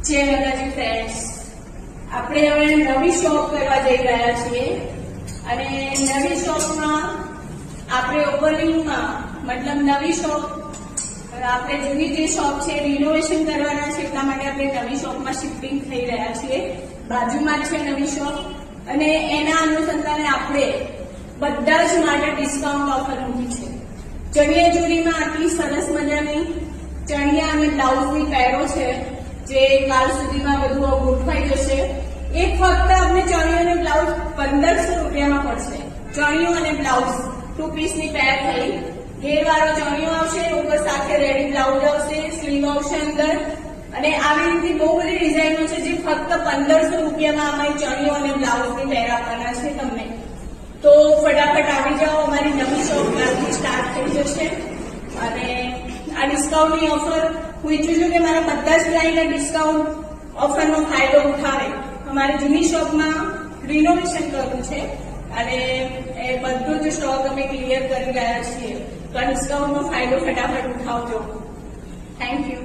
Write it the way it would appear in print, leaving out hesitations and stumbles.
જય માતાજી ફ્રેન્ડ્સ, આપણે હવે નવી શોપ કરવા જઈ રહ્યા છીએ અને નવી શોપમાં આપણે ઓપનિંગમાં મતલબ નવી શોપ આપણે જૂની જે શોપ છે રિનોવેશન કરવાના છે, એટલા માટે આપણે નવી શોપમાં શિફ્ટિંગ થઈ રહ્યા છીએ. બાજુમાં જ છે નવી શોપ અને એના અનુસંધાને આપણે બધા જ માટે ડિસ્કાઉન્ટ ઓફર મૂકી છે. ચણિયા ચોળીમાં આટલી સરસ મજાની ચણિયા અને બ્લાઉઝની પેરો છે જે કાલ સુધીમાં બધું ગોઠવાઈ જશે. એ ફક્ત આપણે ચણિયો અને બ્લાઉઝ 1500 રૂપિયામાં પડશે. ચણિયો અને બ્લાઉઝ 2 પીસની પેર થઈ, ઘેરવાળો ચણિયો આવશે, ઉપર સાથે રેડી બ્લાઉઝ આવશે, સ્લીવ આવશે અંદર અને આવી રીતે બહુ બધી ડિઝાઇનો છે જે ફક્ત 1500 રૂપિયામાં અમારી ચણિયો અને બ્લાઉઝની પેર આપવાના છે તમને. તો ફટાફટ આવી જાઓ, અમારી નવી શોપ કાલથી સ્ટાર્ટ થઈ જશે અને આ ડિસ્કાઉન્ટની ઓફર હું ઈચ્છું છું કે મારા બધા જ ક્લાયન્ટ ડિસ્કાઉન્ટ ઓફરનો ફાયદો ઉઠાવે. અમારી જૂની શોપમાં રિનોવેશન કરવું છે અને એ બધું જ સ્ટોક અમે ક્લિયર કરી રહ્યા છીએ. તો આ ડિસ્કાઉન્ટનો ફાયદો ફટાફટ ઉઠાવજો. Thank you.